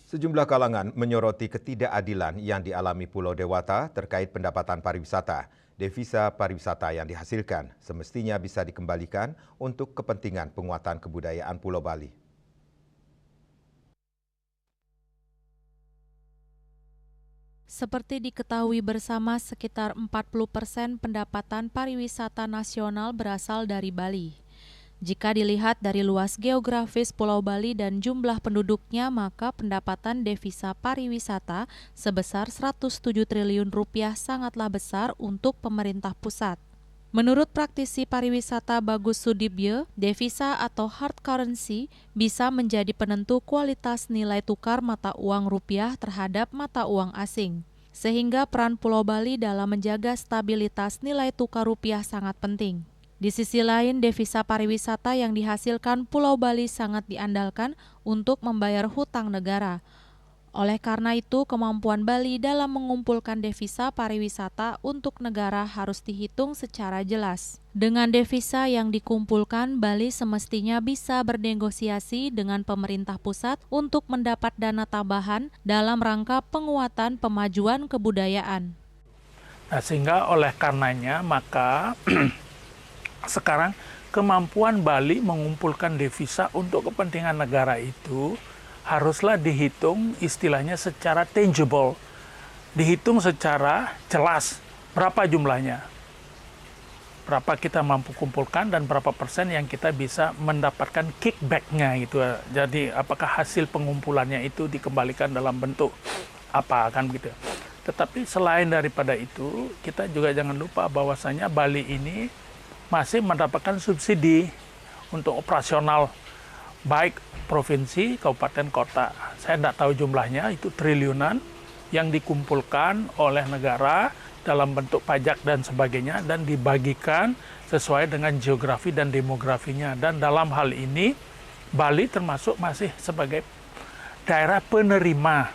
Sejumlah kalangan menyoroti ketidakadilan yang dialami Pulau Dewata terkait pendapatan pariwisata. Devisa pariwisata yang dihasilkan semestinya bisa dikembalikan untuk kepentingan penguatan kebudayaan Pulau Bali. Seperti diketahui bersama, sekitar 40% pendapatan pariwisata nasional berasal dari Bali. Jika dilihat dari luas geografis Pulau Bali dan jumlah penduduknya, maka pendapatan devisa pariwisata sebesar 107 triliun rupiah sangatlah besar untuk pemerintah pusat. Menurut praktisi pariwisata Bagus Sudibyo, devisa atau hard currency bisa menjadi penentu kualitas nilai tukar mata uang rupiah terhadap mata uang asing. Sehingga peran Pulau Bali dalam menjaga stabilitas nilai tukar rupiah sangat penting. Di sisi lain, devisa pariwisata yang dihasilkan Pulau Bali sangat diandalkan untuk membayar hutang negara. Oleh karena itu, kemampuan Bali dalam mengumpulkan devisa pariwisata untuk negara harus dihitung secara jelas. Dengan devisa yang dikumpulkan, Bali semestinya bisa bernegosiasi dengan pemerintah pusat untuk mendapat dana tambahan dalam rangka penguatan pemajuan kebudayaan. Nah, sehingga oleh karenanya maka sekarang kemampuan Bali mengumpulkan devisa untuk kepentingan negara itu haruslah dihitung istilahnya secara tangible, dihitung secara jelas berapa jumlahnya, berapa kita mampu kumpulkan dan berapa persen yang kita bisa mendapatkan kickback-nya gitu. Jadi apakah hasil pengumpulannya itu dikembalikan dalam bentuk apa kan gitu. Tetapi selain daripada itu, kita juga jangan lupa bahwasanya Bali ini masih mendapatkan subsidi untuk operasional baik provinsi, kabupaten, kota. Saya tidak tahu jumlahnya, itu triliunan yang dikumpulkan oleh negara dalam bentuk pajak dan sebagainya dan dibagikan sesuai dengan geografi dan demografinya. Dan dalam hal ini Bali termasuk masih sebagai daerah penerima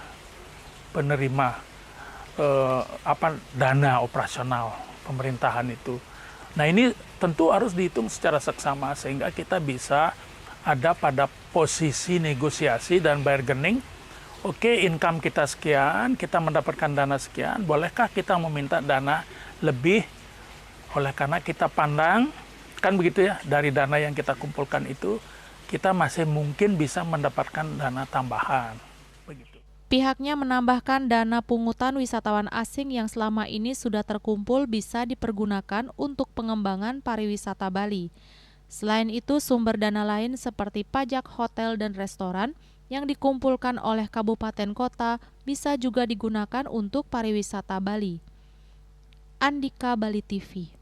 dana operasional pemerintahan itu. Nah, ini tentu harus dihitung secara seksama sehingga kita bisa ada pada posisi negosiasi dan bargaining. Oke, income kita sekian, kita mendapatkan dana sekian, bolehkah kita meminta dana lebih? Oleh karena kita pandang, kan begitu ya, dari dana yang kita kumpulkan itu, kita masih mungkin bisa mendapatkan dana tambahan. Begitu. Pihaknya menambahkan dana pungutan wisatawan asing yang selama ini sudah terkumpul bisa dipergunakan untuk pengembangan pariwisata Bali. Selain itu, sumber dana lain seperti pajak hotel dan restoran yang dikumpulkan oleh kabupaten kota bisa juga digunakan untuk pariwisata Bali. Andika, Bali TV.